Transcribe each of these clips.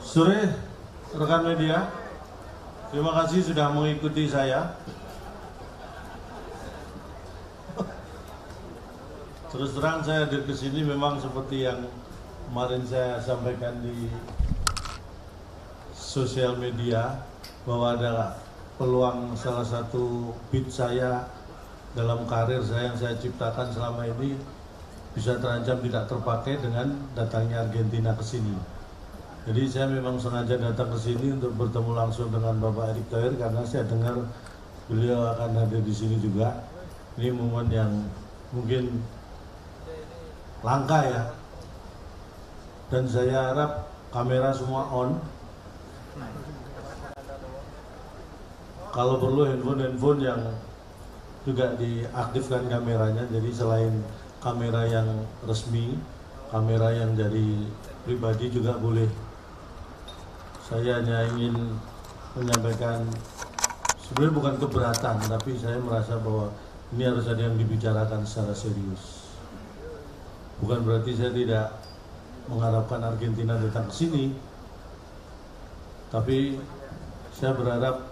Sore rekan media, terima kasih sudah mengikuti saya. Terus terang saya hadir ke sini memang seperti yang kemarin saya sampaikan di sosial media, bahwa ada peluang salah satu beat saya dalam karir saya yang saya ciptakan selama ini bisa terancam tidak terpakai dengan datangnya Argentina ke sini. Jadi saya memang sengaja datang ke sini untuk bertemu langsung dengan Bapak Erick Thohir karena saya dengar beliau akan hadir di sini juga. Ini momen yang mungkin langka ya. Dan saya harap kamera semua on. Kalau perlu handphone yang juga diaktifkan kameranya. Jadi selain kamera yang resmi, kamera yang dari pribadi juga boleh. Saya hanya ingin menyampaikan, sebenarnya bukan keberatan, tapi saya merasa bahwa ini harus ada yang dibicarakan secara serius. Bukan berarti saya tidak mengharapkan Argentina datang ke sini, tapi saya berharap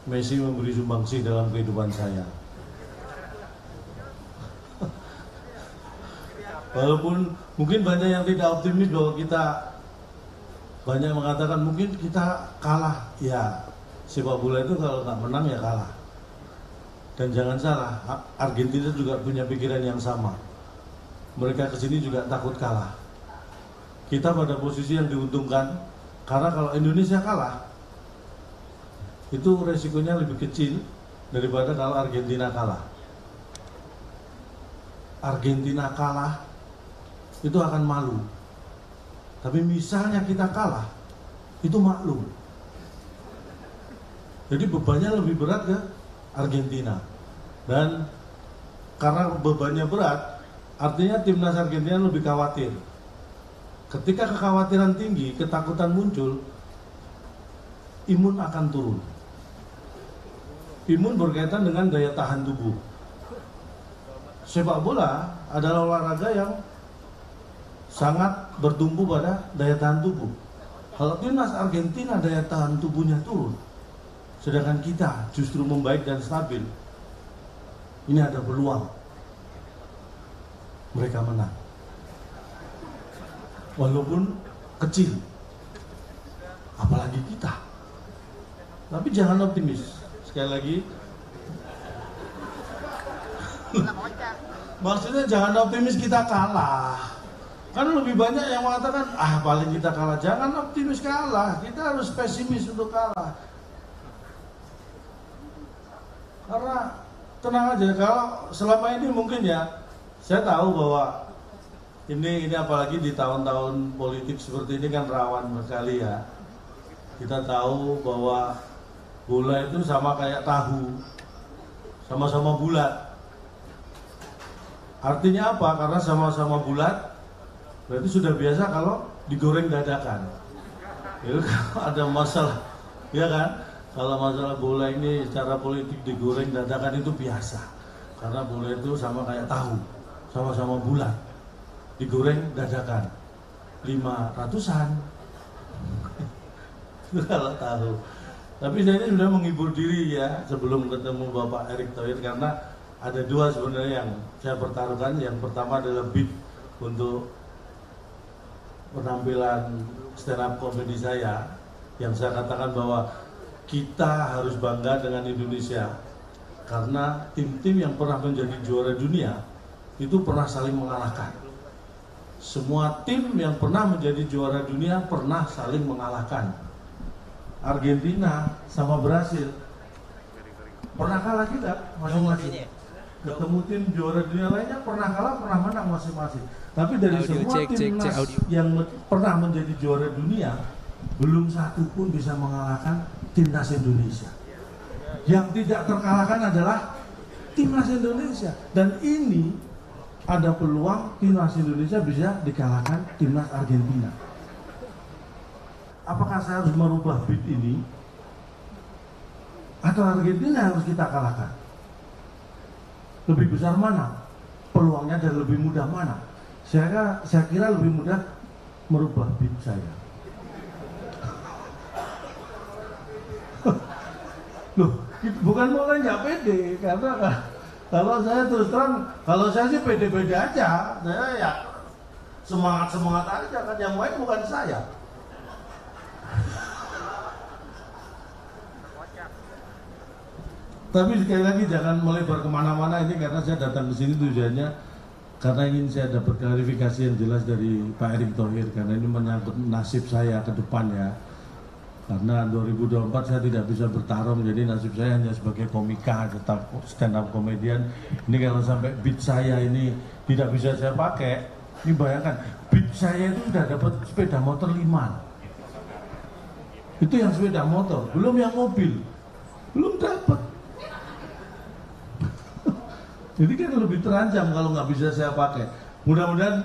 Messi memberi sumbangsi dalam kehidupan saya. Walaupun mungkin banyak yang tidak optimis bahwa kita, banyak mengatakan mungkin kita kalah. Ya, sepak bola itu kalau nggak menang ya kalah. Dan jangan salah, Argentina juga punya pikiran yang sama. Mereka kesini juga takut kalah. Kita pada posisi yang diuntungkan, karena kalau Indonesia kalah, itu resikonya lebih kecil daripada kalau Argentina kalah. Argentina kalah, itu akan malu. Tapi misalnya kita kalah, itu maklum. Jadi bebannya lebih berat ke Argentina. Dan karena bebannya berat, artinya timnas Argentina lebih khawatir. Ketika kekhawatiran tinggi, ketakutan muncul, imun akan turun. Imun berkaitan dengan daya tahan tubuh. Sepak bola adalah olahraga yang sangat bertumpu pada daya tahan tubuh. Kalau timnas Argentina daya tahan tubuhnya turun, sedangkan kita justru membaik dan stabil, ini ada peluang mereka menang. Walaupun kecil, apalagi kita. Tapi jangan optimis. Sekali lagi, maksudnya jangan optimis kita kalah. Kan lebih banyak yang mengatakan, paling kita kalah. Jangan optimis kalah, kita harus pesimis untuk kalah. Karena tenang aja, kalau selama ini mungkin ya, saya tahu bahwa ini apalagi di tahun-tahun politik seperti ini kan rawan sekali ya. Kita tahu bahwa bola itu sama kayak tahu, sama-sama bulat. Artinya apa? Karena sama-sama bulat, berarti sudah biasa kalau digoreng dadakan. Ya, kalau ada masalah, ya kan? Kalau masalah bola ini secara politik digoreng dadakan itu biasa. Karena bola itu sama kayak tahu, sama-sama bulat, digoreng dadakan. 500-an. Itu kalau tahu. Tapi saya ini sudah menghibur diri ya sebelum ketemu Bapak Erick Thohir, karena ada dua sebenarnya yang saya pertaruhkan. Yang pertama adalah beat untuk penampilan stand up comedy saya, yang saya katakan bahwa kita harus bangga dengan Indonesia karena tim-tim yang pernah menjadi juara dunia itu pernah saling mengalahkan. Semua tim yang pernah menjadi juara dunia pernah saling mengalahkan. Argentina sama Brasil pernah kalah kita masing-masing. Ketemu tim juara dunia lainnya pernah kalah, pernah menang masing-masing. Tapi dari semua timnas yang pernah menjadi juara dunia, belum satu pun bisa mengalahkan timnas Indonesia. Yang tidak terkalahkan adalah timnas Indonesia. Dan ini ada peluang timnas Indonesia bisa dikalahkan timnas Argentina. Apakah saya harus merubah beat ini? Atau Argentina harus kita kalahkan? Lebih besar mana peluangnya dan lebih mudah mana? Saya kira lebih mudah merubah beat saya. Loh, bukan mulai nggak pede, karena kalau saya terus terang, kalau saya sih pede-pede aja, saya ya semangat aja kan, yang main bukan saya. Tapi sekali lagi jangan melebar kemana-mana ini, karena saya datang ke sini tujuannya karena ingin saya dapat klarifikasi yang jelas dari Pak Erick Thohir, karena ini menyangkut nasib saya ke depan ya. Karena 2024 saya tidak bisa bertarung, jadi nasib saya hanya sebagai komika, tetap stand up komedian. Ini kalau sampai beat saya ini tidak bisa saya pakai, ini bayangkan beat saya itu sudah dapat sepeda motor 5. Itu yang sepeda motor, belum yang mobil, belum dapat. Jadi kan lebih terancam kalau nggak bisa saya pakai. Mudah-mudahan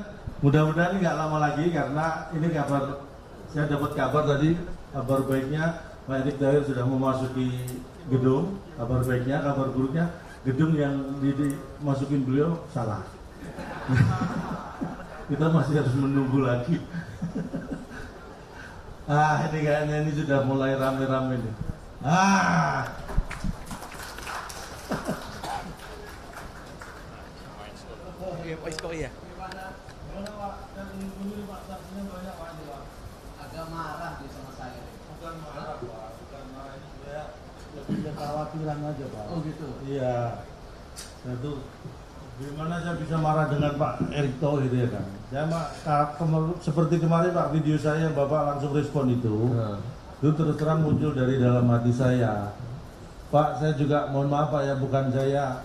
nggak lama lagi, karena ini kabar, saya dapat kabar tadi, kabar baiknya Pak Erick Thohir sudah memasuki gedung. Kabar baiknya, kabar buruknya gedung yang dimasukin beliau salah. Kita masih harus menunggu lagi. Ini kayaknya ini sudah mulai rame-rame nih. Ya. Gimana Pak? Ini Pak, saksinya banyak Pak. Agak marah dia sama saya. Bukan marah Pak, bukan marah, ini saya lebih kekhawatiran aja Pak. Oh gitu? Iya. Satu, gimana saya bisa marah dengan Pak Erick Thohir ya kan? Saya seperti kemarin Pak, video saya Bapak langsung respon itu terus terang muncul dari dalam hati saya. Pak, saya juga mohon maaf Pak ya, bukan saya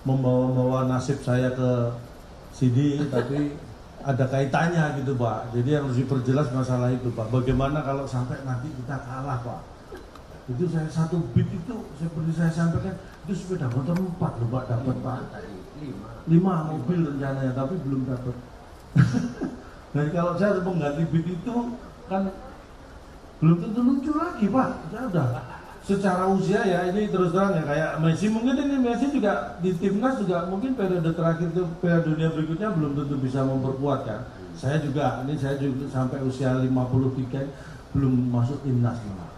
membawa nasib saya ke sini, tapi ada kaitannya gitu Pak. Jadi harus diperjelas masalah itu Pak. Bagaimana kalau sampai nanti kita kalah Pak? Itu saya satu beat itu seperti saya sampaikan, itu sepeda motor 4 loh Pak dapat Pak. 5 mobil rencananya, tapi belum dapat. Dan kalau saya harus mengganti beat itu kan belum tentu lucu lagi Pak. Saya udah secara usia ya, ini terus terang ya, kayak Messi, mungkin ini Messi juga di timnas juga mungkin periode terakhir itu, Piala Dunia berikutnya belum tentu bisa memperkuat kan. Saya juga sampai usia 53 belum masuk timnas malah.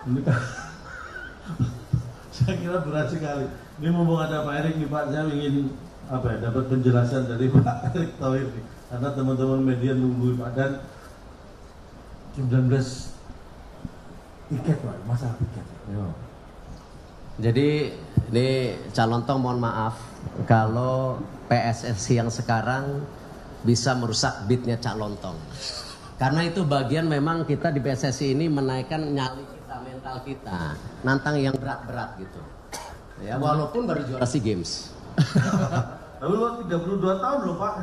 Ini kan saya kira berat sekali. Ini mumpung ada Pak Erick nih Pak, saya ingin dapat penjelasan dari Pak Erick Thohir nih, karena teman-teman media nunggu Pak. Dan 19 tiket Pak, masalah tiket. Jadi ini calon tong mohon maaf kalau PSSI yang sekarang bisa merusak beatnya Cak Lontong. Karena itu bagian memang kita di PSSI ini menaikkan nyali kita, mental kita, nantang yang berat-berat gitu. Ya walaupun baru juara SEA Games. Tapi lo 32 tahun loh Pak.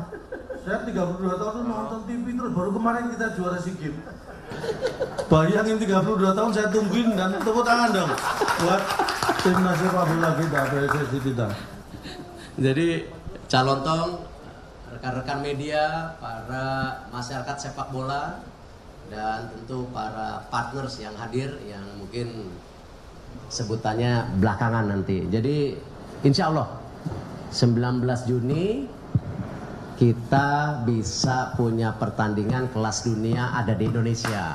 Saya 32 tahun nonton TV terus, baru kemarin kita juara SEA Games. Bayangin 32 tahun saya tungguin, dan tepuk tangan dong buat timnas sepak bola kita, PSSI kita. Jadi calon tong, rekan-rekan media, para masyarakat sepak bola, dan tentu para partners yang hadir yang mungkin sebutannya belakangan nanti. Jadi insya Allah 19 Juni kita bisa punya pertandingan kelas dunia ada di Indonesia.